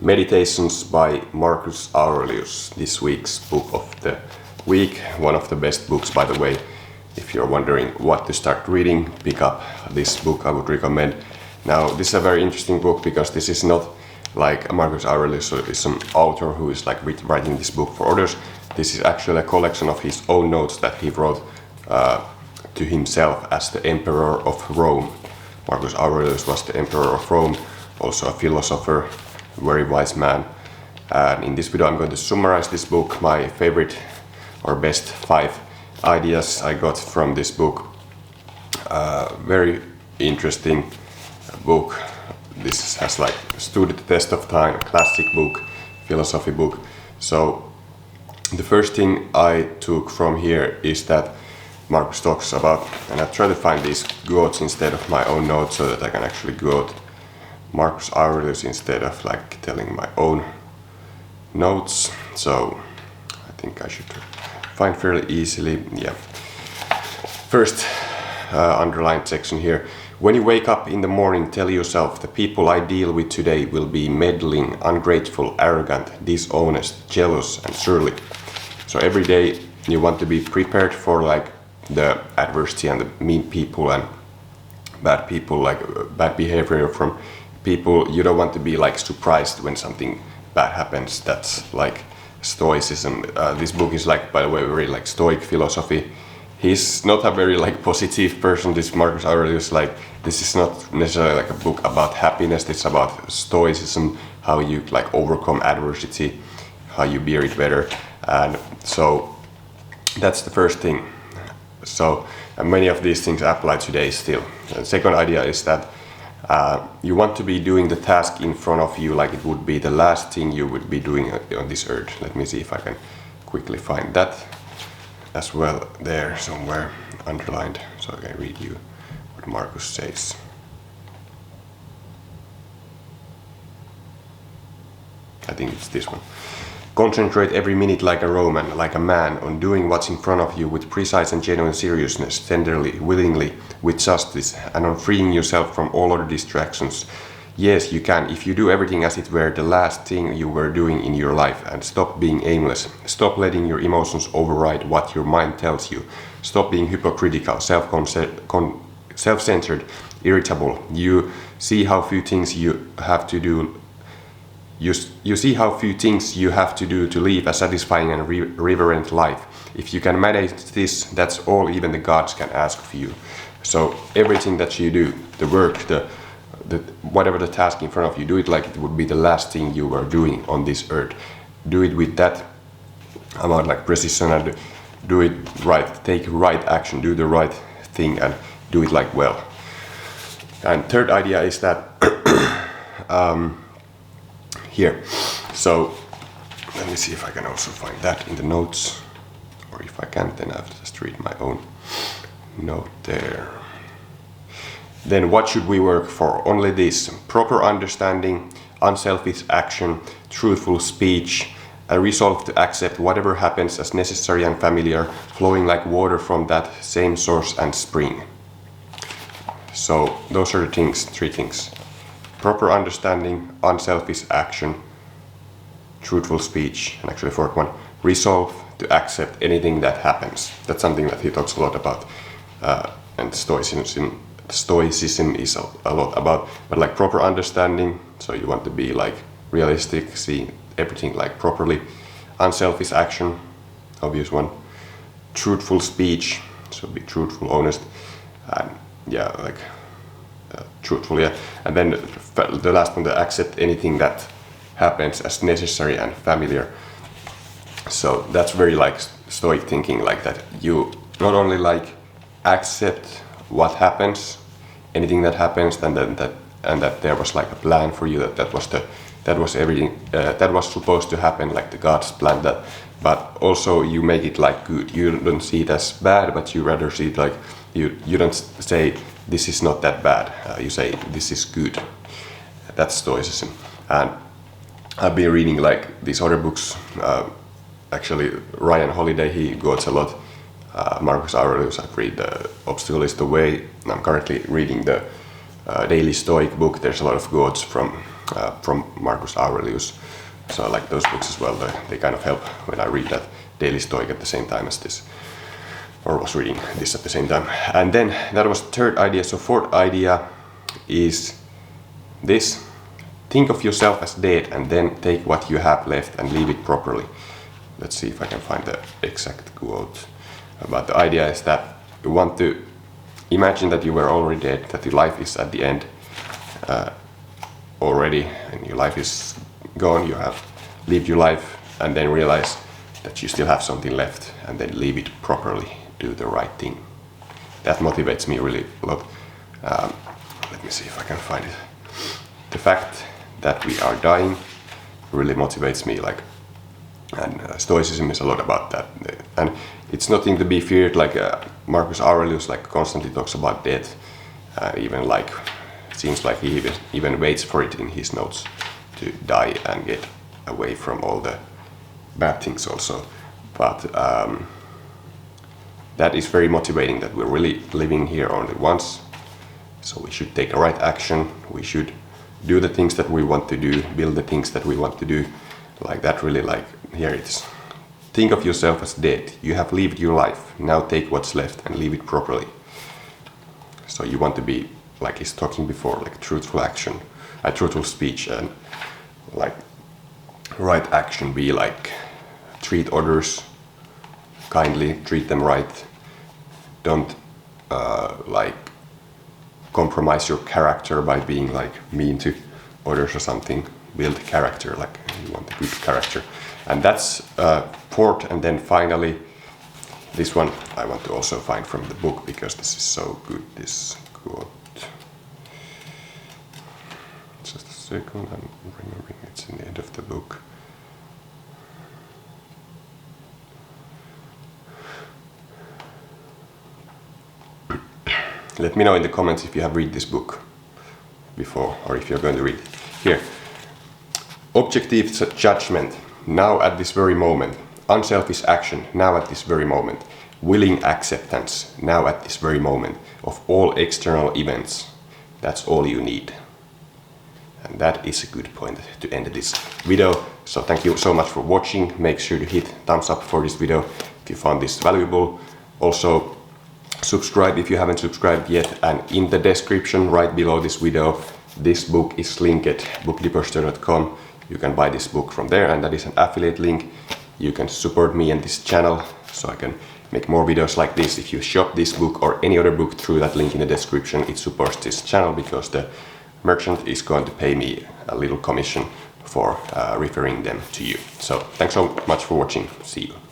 Meditations by Marcus Aurelius, this week's book of the week. One of the best books, by the way. If you're wondering what to start reading, pick up this book, I would recommend. Now, this is a very interesting book because this is not like Marcus Aurelius is some author who is like writing this book for others. This is actually a collection of his own notes that he wrote to himself as the Emperor of Rome. Marcus Aurelius was the Emperor of Rome, also a philosopher, very wise man. And in this video I'm going to summarize this book, my favorite or best 5 ideas I got from this book. Very interesting book. This has like stood the test of time, classic book, philosophy book. So the first thing I took from here is that Marcus talks about, and I try to find these quotes instead of my own notes so that I can actually quote Marcus Aurelius instead of like telling my own notes. So I think I should find fairly easily. Yeah. First underlined section here. When you wake up in the morning, tell yourself the people I deal with today will be meddling, ungrateful, arrogant, dishonest, jealous, and surly. So every day you want to be prepared for like the adversity and the mean people and bad people, like bad behavior from people. You don't want to be like surprised when something bad happens. That's like stoicism. This book is like, by the way, very like stoic philosophy. He's not a very like positive person, this Marcus Aurelius. Like, this is not necessarily like a book about happiness. It's about stoicism, how you like overcome adversity, how you bear it better. And so that's the first thing. So many of these things apply today still. The second idea is that you want to be doing the task in front of you like it would be the last thing you would be doing on this earth. Let me see if I can quickly find that as well there somewhere underlined, so I can read you what Marcus says. I think it's this one. Concentrate every minute like a Roman, like a man, on doing what's in front of you with precise and genuine seriousness, tenderly, willingly, with justice, and on freeing yourself from all other distractions. Yes, you can, if you do everything as it were the last thing you were doing in your life, and stop being aimless. Stop letting your emotions override what your mind tells you. Stop being hypocritical, self-centered, irritable. You see how few things you have to do. You see how few things you have to do to live a satisfying and reverent life. If you can manage this, that's all even the gods can ask of you. So everything that you do, the work, the whatever the task in front of you, do it like it would be the last thing you were doing on this earth. Do it with that amount like precision and do it right. Take right action, do the right thing and do it like well. And third idea is that here. So let me see if I can also find that in the notes, or if I can't, then I have to just read my own note there. Then what should we work for? Only this: proper understanding, unselfish action, truthful speech, a resolve to accept whatever happens as necessary and familiar, flowing like water from that same source and spring. So those are the things, 3 things. Proper understanding, unselfish action, truthful speech, and actually 4th one, resolve to accept anything that happens. That's something that he talks a lot about, and stoicism is a lot about, but like proper understanding, so you want to be like realistic, see everything like properly. Unselfish action, obvious one. Truthful speech, so be truthful, honest, and yeah, like truthful, yeah. And then the last one, to accept anything that happens as necessary and familiar. So that's very like stoic thinking, like that you not only like accept what happens, anything that happens, and that there was like a plan for you, that was everything that was supposed to happen, like the God's plan, that, but also you make it like good. You don't see it as bad, but you rather see it like you don't say this is not that bad. You say this is good. That's stoicism. And I've been reading like these other books. Actually, Ryan Holiday, he quotes a lot. Marcus Aurelius, I've read The Obstacle is the Way. I'm currently reading the Daily Stoic book. There's a lot of quotes from from Marcus Aurelius. So I like those books as well. They kind of help when I read that daily stoic at the same time as this, or was reading this at the same time. And then that was the third idea. So fourth idea is this: think of yourself as dead and then take what you have left and leave it properly. Let's see if I can find the exact quote. But the idea is that you want to imagine that you were already dead, that your life is at the end already, and your life is gone, you have lived your life, and then realize that you still have something left, and then leave it properly, do the right thing. That motivates me really a lot. Let me see if I can find it. The fact that we are dying really motivates me, and Stoicism is a lot about that. And it's nothing to be feared, Marcus Aurelius constantly talks about death, even it seems like he even waits for it in his notes, to die and get away from all the bad things also. But that is very motivating, that we're really living here only once, so we should take the right action, we should do the things that we want to do, build the things that we want to do, here it is. Think of yourself as dead. You have lived your life. Now take what's left and leave it properly. So you want to be, like he's talking before, truthful action, truthful speech, and right action. Be treat others kindly, treat them right. Don't compromise your character by being mean to others or something. Build character, you want a good character. And that's fourth. And then finally, this one I want to also find from the book, because this is so good, this quote. Just a second, I'm remembering it's in the end of the book. Let me know in the comments if you have read this book before, or if you're going to read it. Here. Objective judgment, now at this very moment. Unselfish action, now at this very moment. Willing acceptance, now at this very moment, of all external events. That's all you need. And that is a good point to end this video. So thank you so much for watching. Make sure to hit thumbs up for this video if you found this valuable. Also, subscribe if you haven't subscribed yet. And in the description right below this video, this book is linked at bookdeposter.com. You can buy this book from there, and that is an affiliate link. You can support me and this channel so I can make more videos like this. If you shop this book or any other book through that link in the description, it supports this channel, because the merchant is going to pay me a little commission for referring them to you. So thanks so much for watching. See you.